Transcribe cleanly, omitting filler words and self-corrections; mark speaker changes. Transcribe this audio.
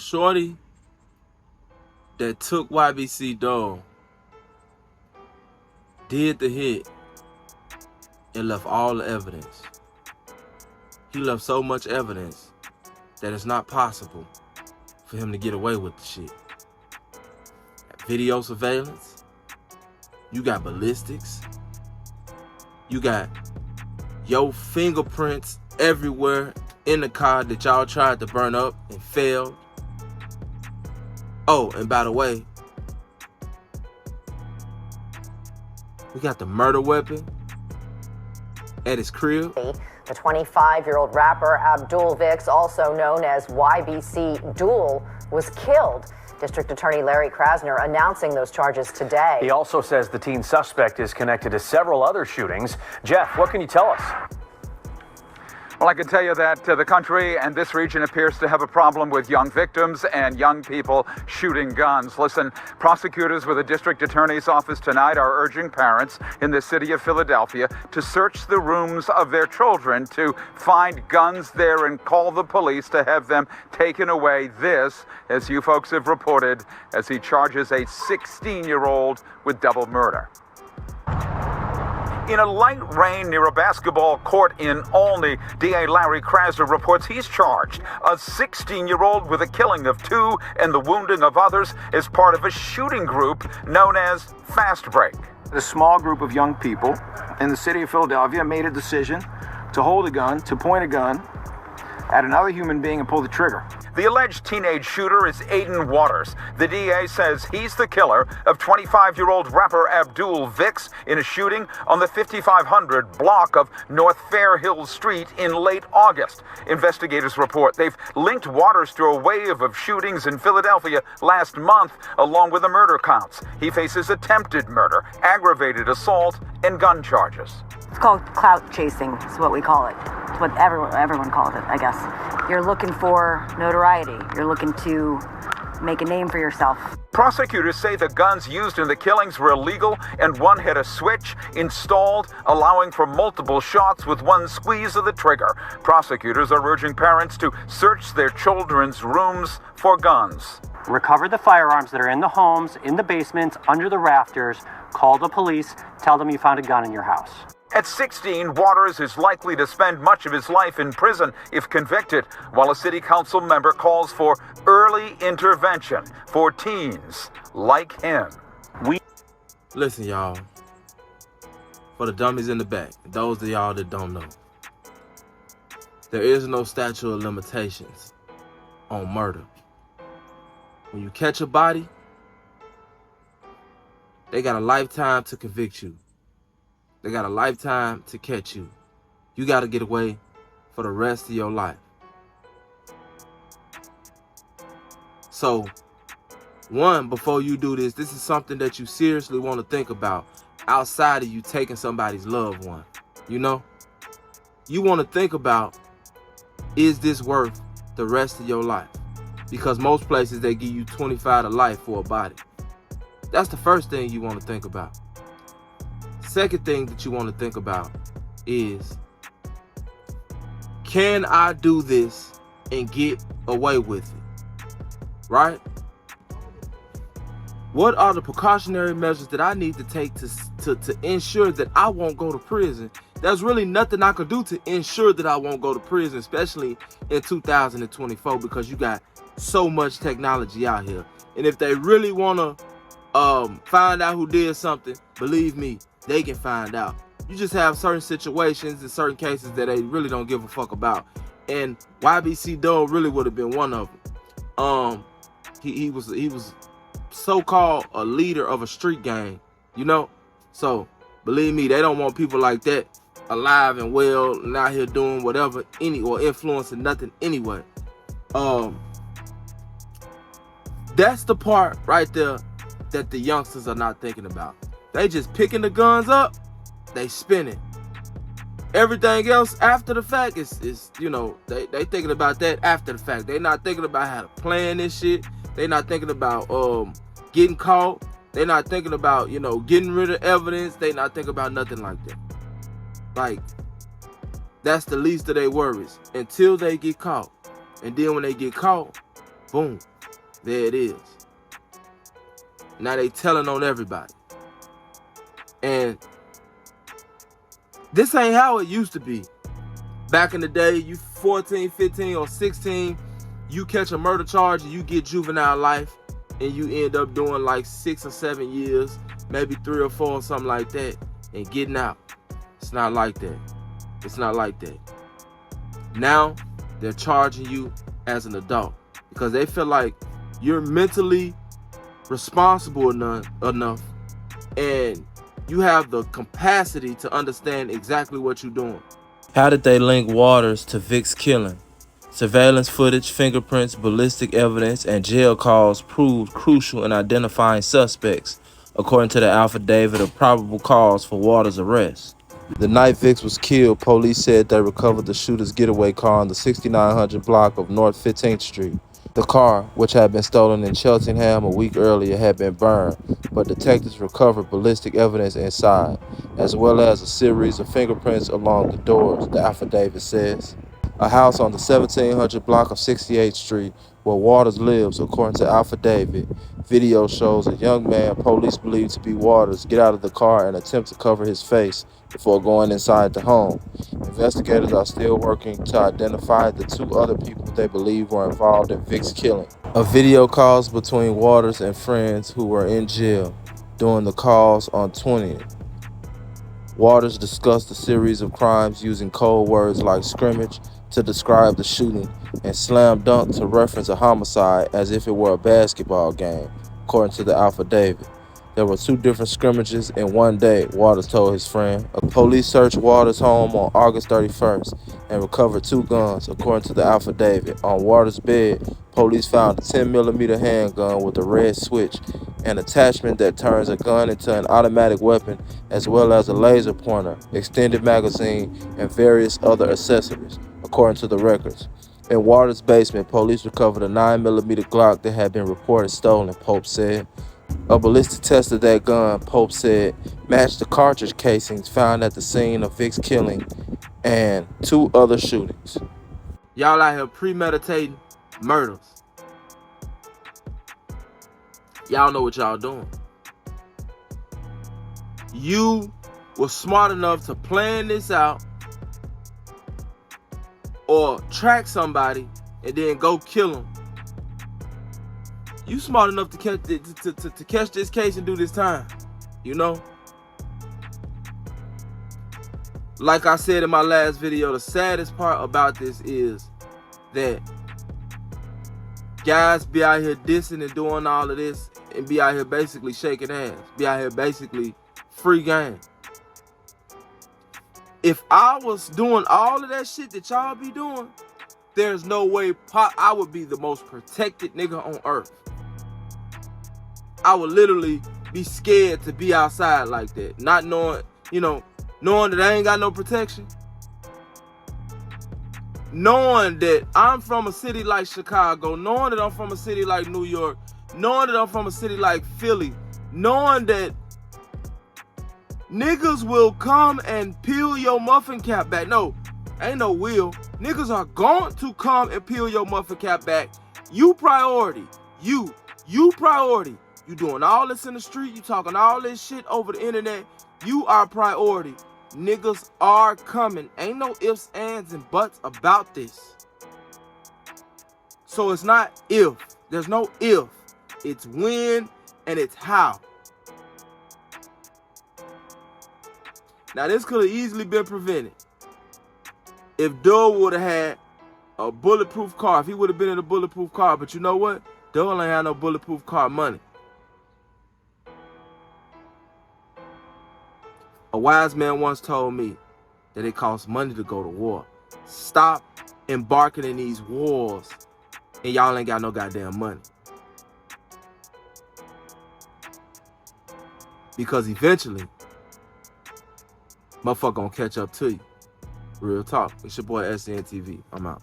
Speaker 1: shorty that took YBC Dul did the hit and left all the evidence. He left so much evidence that it's not possible for him to get away with the shit. Video surveillance, you got ballistics, you got your fingerprints everywhere in the car that y'all tried to burn up and failed. Oh, and by the way, we got the murder weapon at his crib.
Speaker 2: The 25-year-old rapper Abdul Vix, also known as YBC Dul, was killed. District Attorney Larry Krasner announcing those charges today.
Speaker 3: He also says the teen suspect is connected to several other shootings. Jeff, what can you tell us?
Speaker 4: Well, I can tell you that the country and this region appears to have a problem with young victims and young people shooting guns. Listen, prosecutors with the district attorney's office tonight are urging parents in the city of Philadelphia to search the rooms of their children to find guns there and call the police to have them taken away. This, as you folks have reported, as he charges a 16-year-old with double murder. In a light rain near a basketball court in Olney, DA Larry Krasner reports he's charged a 16-year-old with the killing of 2 and the wounding of others as part of a shooting group known as Fast Break.
Speaker 5: A small group of young people in the city of Philadelphia made a decision to hold a gun, to point a gun at another human being and pull the trigger.
Speaker 4: The alleged teenage shooter is Aiden Waters. The DA says he's the killer of 25-year-old rapper Abdul Vix in a shooting on the 5500 block of North Fair Hill Street in late August. Investigators report they've linked Waters to a wave of shootings in Philadelphia last month, along with the murder counts. He faces attempted murder, aggravated assault, and gun charges.
Speaker 6: It's called clout chasing, is what we call it. It's what everyone calls it, I guess. You're looking for notoriety. You're looking to make a name for yourself.
Speaker 4: Prosecutors say the guns used in the killings were illegal and one had a switch installed, allowing for multiple shots with one squeeze of the trigger. Prosecutors are urging parents to search their children's rooms for guns.
Speaker 7: Recover the firearms that are in the homes, in the basements, under the rafters. Call the police. Tell them you found a gun in your house.
Speaker 4: At 16, Waters is likely to spend much of his life in prison if convicted, while a city council member calls for early intervention for teens like him.
Speaker 1: Listen, y'all, for the dummies in the back, those of y'all that don't know, there is no statute of limitations on murder. When you catch a body, they got a lifetime to convict you. They got a lifetime to catch you. You got to get away for the rest of your life. So, one, before you do this is something that you seriously want to think about outside of you taking somebody's loved one. You know? You want to think about, is this worth the rest of your life? Because most places, they give you 25 to life for a body. That's the first thing you want to think about. Second thing that you want to think about is, can I do this and get away with it? Right? What are the precautionary measures that I need to take to ensure that I won't go to prison? There's really nothing I could do to ensure that I won't go to prison, especially in 2024, because you got so much technology out here. And if they really want to find out who did something, believe me, they can find out. You just have certain situations and certain cases that they really don't give a fuck about. And YBC Dul really would have been one of them. He was so-called a leader of a street gang, you know? So, believe me, they don't want people like that alive and well and out here doing whatever or influencing nothing anyway. That's the part right there that the youngsters are not thinking about. They just picking the guns up, they spinning. Everything else after the fact is you know, they thinking about that after the fact. They not thinking about how to plan this shit. They not thinking about getting caught. They not thinking about, you know, getting rid of evidence. They not thinking about nothing like that. Like, that's the least of their worries until they get caught. And then when they get caught, boom, There it is. Now they telling on everybody. And this ain't how it used to be. Back in the day, you 14, 15, or 16, you catch a murder charge and you get juvenile life and you end up doing like 6 or 7 years, maybe 3 or 4 or something like that, and getting out. It's not like that. It's not like that. Now, they're charging you as an adult because they feel like you're mentally responsible enough and you have the capacity to understand exactly what you're doing. How did they link Waters to Vic's killing? Surveillance footage, fingerprints, ballistic evidence, and jail calls proved crucial in identifying suspects, according to the affidavit of probable cause for Waters' arrest. The night Vic was killed, police said they recovered the shooter's getaway car on the 6900 block of North 15th Street. The car, which had been stolen in Cheltenham a week earlier, had been burned, but detectives recovered ballistic evidence inside, as well as a series of fingerprints along the doors, the affidavit says. A house on the 1700 block of 68th Street, where Waters lives, according to affidavit. Video shows a young man police believe to be Waters get out of the car and attempt to cover his face before going inside the home. Investigators are still working to identify the 2 other people they believe were involved in Vic's killing. A video calls between Waters and friends who were in jail during the calls on 20th. Waters discussed a series of crimes using code words like scrimmage to describe the shooting and slam dunk to reference a homicide as if it were a basketball game, according to the affidavit. There were 2 different scrimmages in one day, Waters told his friend. A police searched Waters' home on August 31st and recovered 2 guns, according to the affidavit. On Waters' bed, police found a 10mm handgun with a red switch, an attachment that turns a gun into an automatic weapon, as well as a laser pointer, extended magazine, and various other accessories, according to the records. In Waters' basement, police recovered a 9mm Glock that had been reported stolen, Pope said. A ballistic test of that gun, Pope said, matched the cartridge casings found at the scene of Vic's killing and 2 other shootings. Y'all out here premeditating murders. Y'all know what y'all doing. You were smart enough to plan this out or track somebody and then go kill them. You smart enough to catch this case and do this time, you know? Like I said in my last video, the saddest part about this is that guys be out here dissing and doing all of this and be out here basically shaking hands, be out here basically free game. If I was doing all of that shit that y'all be doing, there's no way I would be the most protected nigga on earth. I would literally be scared to be outside like that, not knowing, knowing that I ain't got no protection. Knowing that I'm from a city like Chicago, knowing that I'm from a city like New York, knowing that I'm from a city like Philly, knowing that niggas will come and peel your muffin cap back. No, ain't no will. Niggas are going to come and peel your muffin cap back. You priority. You priority. You doing all this in the street. You talking all this shit over the internet. You are priority. Niggas are coming. Ain't no ifs, ands, and buts about this. So it's not if. There's no if. It's when and it's how. Now this could have easily been prevented if Dul would have had a bulletproof car. If he would have been in a bulletproof car. But you know what? Dul ain't had no bulletproof car money. A wise man once told me that it costs money to go to war. Stop embarking in these wars and y'all ain't got no goddamn money. Because eventually, motherfucker gonna catch up to you. Real talk. It's your boy SNTV. I'm out.